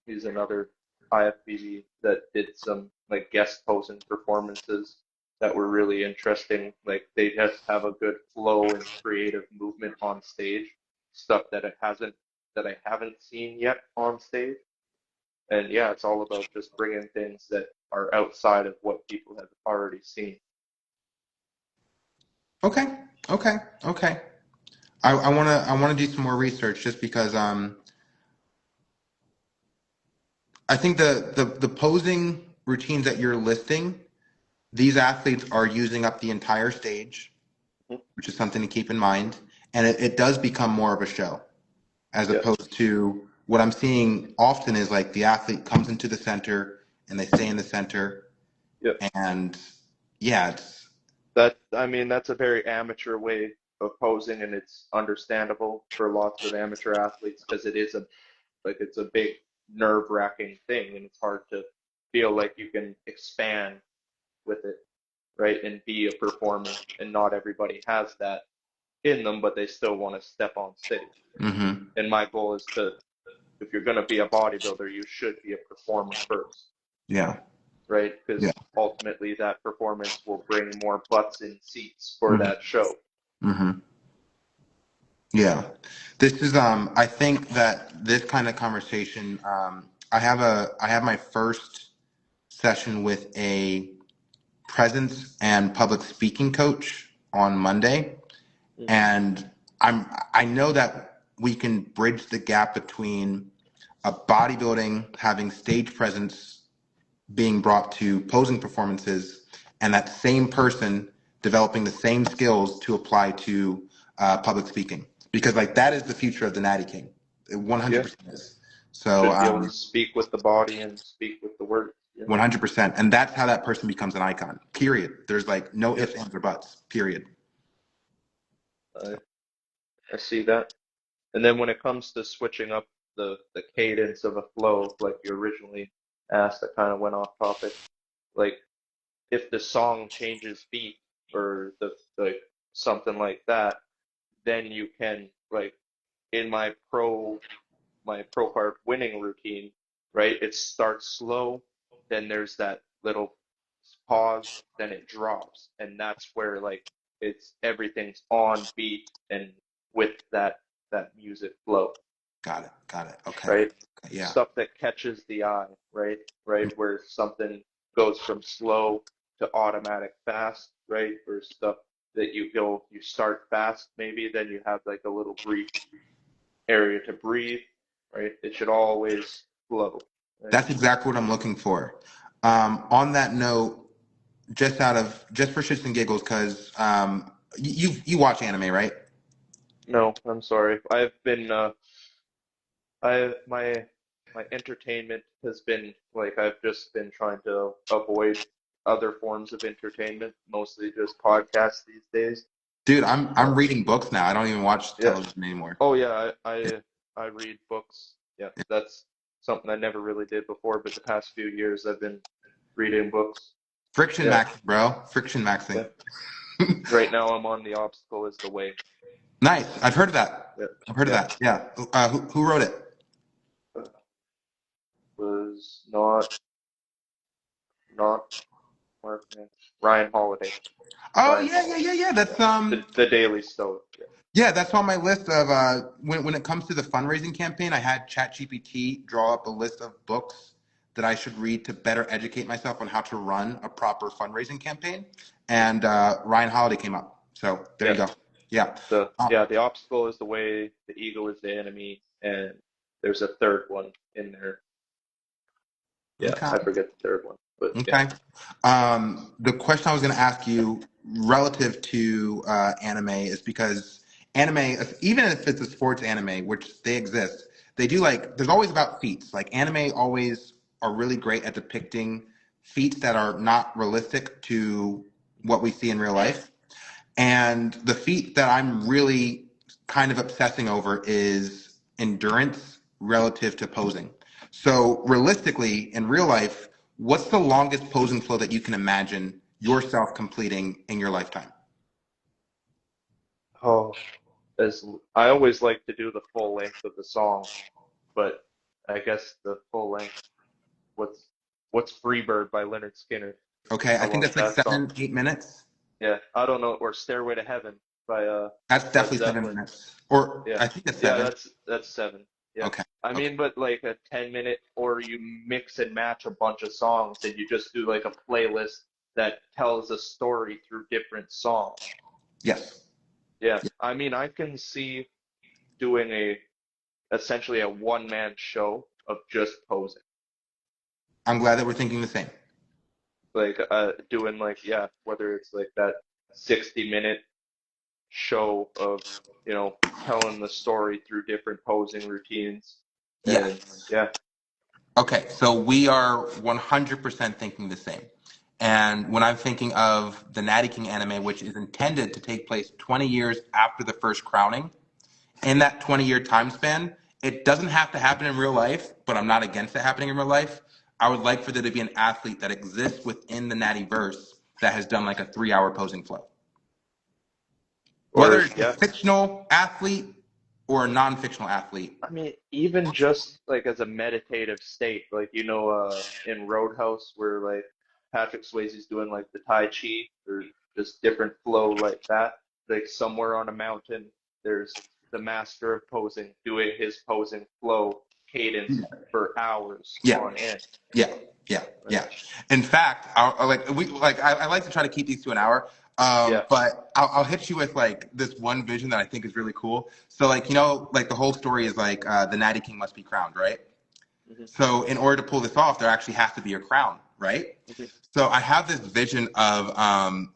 he's another IFBB that did some like guest posing performances that were really interesting. Like they just have a good flow and creative movement on stage, stuff that I haven't seen yet on stage. And yeah, it's all about just bringing things that are outside of what people have already seen.
Okay. Okay. Okay. I wanna do some more research just because I think the posing routines that you're listing, these athletes are using up the entire stage,
Mhm.
which is something to keep in mind. And it does become more of a show, as
Yeah,
opposed to what I'm seeing often is like the athlete comes into the center and they stay in the center.
yeah.
And yeah, it's
That I mean, that's a very amateur way of posing, and it's understandable for lots of amateur athletes because it is a like it's a big nerve-wracking thing, and it's hard to feel like you can expand with it, right? And be a performer, and not everybody has that in them, but they still want to step on stage.
mm-hmm.
And my goal is to, if you're going to be a bodybuilder, you should be a performer first,
Yeah.
right?
Yeah.
Because ultimately that performance will bring more butts in seats for
Mm-hmm.
that show.
Mm-hmm. Yeah. This is I think that this kind of conversation I have my first session with a presence and public speaking coach on Monday,
Mm.
and I know that we can bridge the gap between a bodybuilding having stage presence being brought to posing performances and that same person developing the same skills to apply to public speaking, because like that is the future of the Natty King. It
Yeah,
100% is. So
should be able to speak with the body and speak with the words. Yeah,
100%, and that's how that person becomes an icon, period. There's like no
yep,
ifs, ands, or buts, period.
I, I see that. And then when it comes to switching up the cadence of a flow, like you originally asked, that kind of went off topic. Like if the song changes beat or the like something like that, then you can like in my pro part winning routine, right? It starts slow, then there's that little pause, then it drops, and that's where like it's everything's on beat and with that music flow,
Got it. Got it. Okay.
right?
Okay, yeah.
Stuff that catches the eye, right? Right, where something goes from slow to automatic fast, right? Or stuff that you start fast maybe, then you have like a little brief area to breathe, right? It should always flow, right?
That's exactly what I'm looking for. On that note, just for shits and giggles, because you watch anime, right?
No, I'm sorry. I my entertainment has been like I've just been trying to avoid other forms of entertainment, mostly just podcasts these days.
Dude, I'm
Uh,
reading books now. I don't even watch
yeah.
television anymore.
Oh yeah, I read books. Yeah, that's something I never really did before, but the past few years I've been reading books.
Friction
Yeah,
maxing, bro. Friction maxing.
yeah. Right now I'm on The Obstacle Is the Way.
Nice. I've heard of that.
Yeah,
I've heard of
yeah.
that. Yeah. Who wrote it?
Was not Mark Man. Ryan Holiday.
Oh
Ryan
yeah, yeah,
Holiday.
yeah, yeah.
Yeah.
That's
The Daily Stoic. Yeah.
yeah, that's on my list of when it comes to the fundraising campaign, I had ChatGPT draw up a list of books that I should read to better educate myself on how to run a proper fundraising campaign.
Mhm.
And Ryan Holiday came up. So there you
Yeah.
go. Yeah. Uh,
The obstacle is the way, the ego is the enemy, and there's a third one in there. Yeah,
okay.
I forget the third one, but yeah.
Okay. The question I was going to ask you relative to anime is because anime, even if it's a sports anime, which they exist, they do like, there's always about feats. Like anime always are really great at depicting feats that are not realistic to what we see in real life. And the feat that I'm really kind of obsessing over is endurance relative to posing. So, realistically, in real life, what's the longest posing flow that you can imagine yourself completing in your lifetime?
Oh, as I always like to do the full length of the song, but I guess the full length. What's what's Freebird by Leonard Skinner?
Okay, I
I
think
love
that's like
that song.
7, 8 minutes.
Yeah, I don't know, or Stairway to Heaven by
That's
Led
definitely seven
Zeppelin.
minutes. Or
Yeah.
I think it's
Yeah,
7.
that's seven. Yeah.
Okay,
I
okay.
mean, but like a 10 minute, or you mix and match a bunch of songs and you just do like a playlist that tells a story through different songs.
Yes.
Yeah. I mean, I can see doing a essentially a one man show of just posing.
I'm glad that we're thinking the same.
Like doing like yeah, whether it's like that 60-minute show of, telling the story through different posing routines. And
Yes.
yeah,
Okay, so we are 100% thinking the same. And when I'm thinking of the Natty King anime, which is intended to take place 20 years after the first crowning, in that 20-year time span, it doesn't have to happen in real life, but I'm not against it happening in real life. I would like for there to be an athlete that exists within the Natty verse that has done like a 3 hour posing flow. Whether
or
it's a
yeah,
fictional athlete or a non fictional athlete.
I mean, even just like as a meditative state, like in Roadhouse where like Patrick Swayze's doing like the Tai Chi or just different flow like that. Like somewhere on a mountain, there's the master of posing doing his posing flow cadence for hours
Yeah.
on end.
Yeah, yeah,
Like
yeah. In fact, I like to try to keep these to an hour.
yeah,
But I'll hit you with like this one vision that I think is really cool. So like like the whole story is like the Natty King must be crowned, right?
hmm
So in order to pull this off, there actually has to be a crown, right?
hmm
So I have this vision of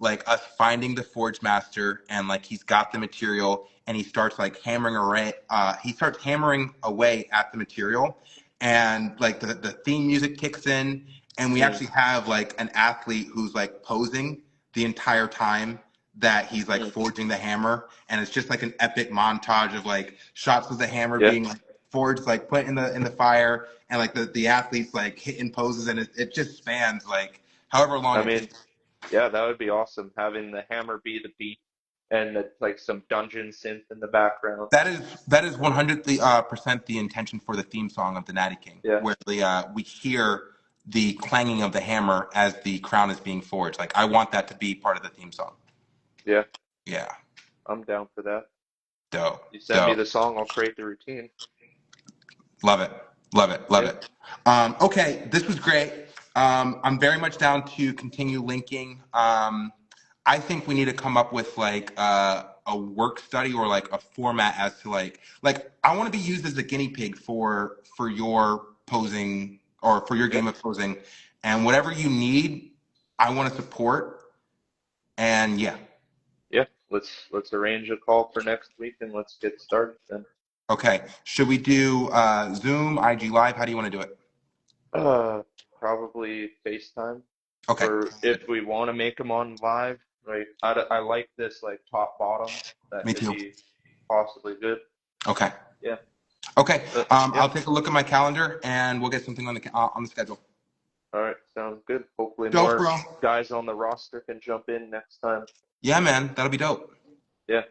like us finding the forge master and like he's got the material and he starts like hammering away he starts hammering away at the material and like the theme music kicks in and we
mm
actually have like an athlete who's like posing the entire time that he's like
mm.
forging the hammer and it's just like an epic montage of like shots of the hammer
Yeah.
being like forged like put in the fire and like the athletes like hitting poses and it just spans like however long
I
it
mean,
takes.
yeah, that would be awesome. Having the hammer be the beat and like some dungeon synth in the background.
That is 100% percent the intention for the theme song of the Natty King,
Yeah,
where we hear the clanging of the hammer as the crown is being forged. Like I want that to be part of the theme song.
yeah,
Yeah,
I'm down for that.
dope,
You send me
dope.
the song, I'll create the routine.
Love it, love it, love
Yeah.
it. Okay, this was great. I'm very much down to continue linking. I think we need to come up with like a work study or like a format as to like I want to be used as a guinea pig for your posing or for your
Yeah.
game of posing, and whatever you need, I want to support. And yeah,
Yeah. Let's arrange a call for next week and let's get started then.
okay. Should we do Zoom, IG Live? How do you want to do it?
Uh, Probably FaceTime.
Okay,
Or if we want to make them on live, right. I like this like top bottom. That
Me
could
too.
be possibly good.
Okay.
Yeah.
Okay.
Yeah.
I'll take a look at my calendar and we'll get something on the schedule.
All right. Sounds good. Hopefully
Dope,
more
bro.
guys on the roster can jump in next time.
Yeah, man. That'll be dope.
Yeah.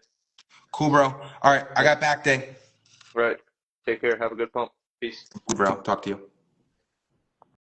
Cool, bro. All right. I
Yeah.
got back day.
Right. Take care. Have a good pump. Peace.
Cool, bro. Talk to you.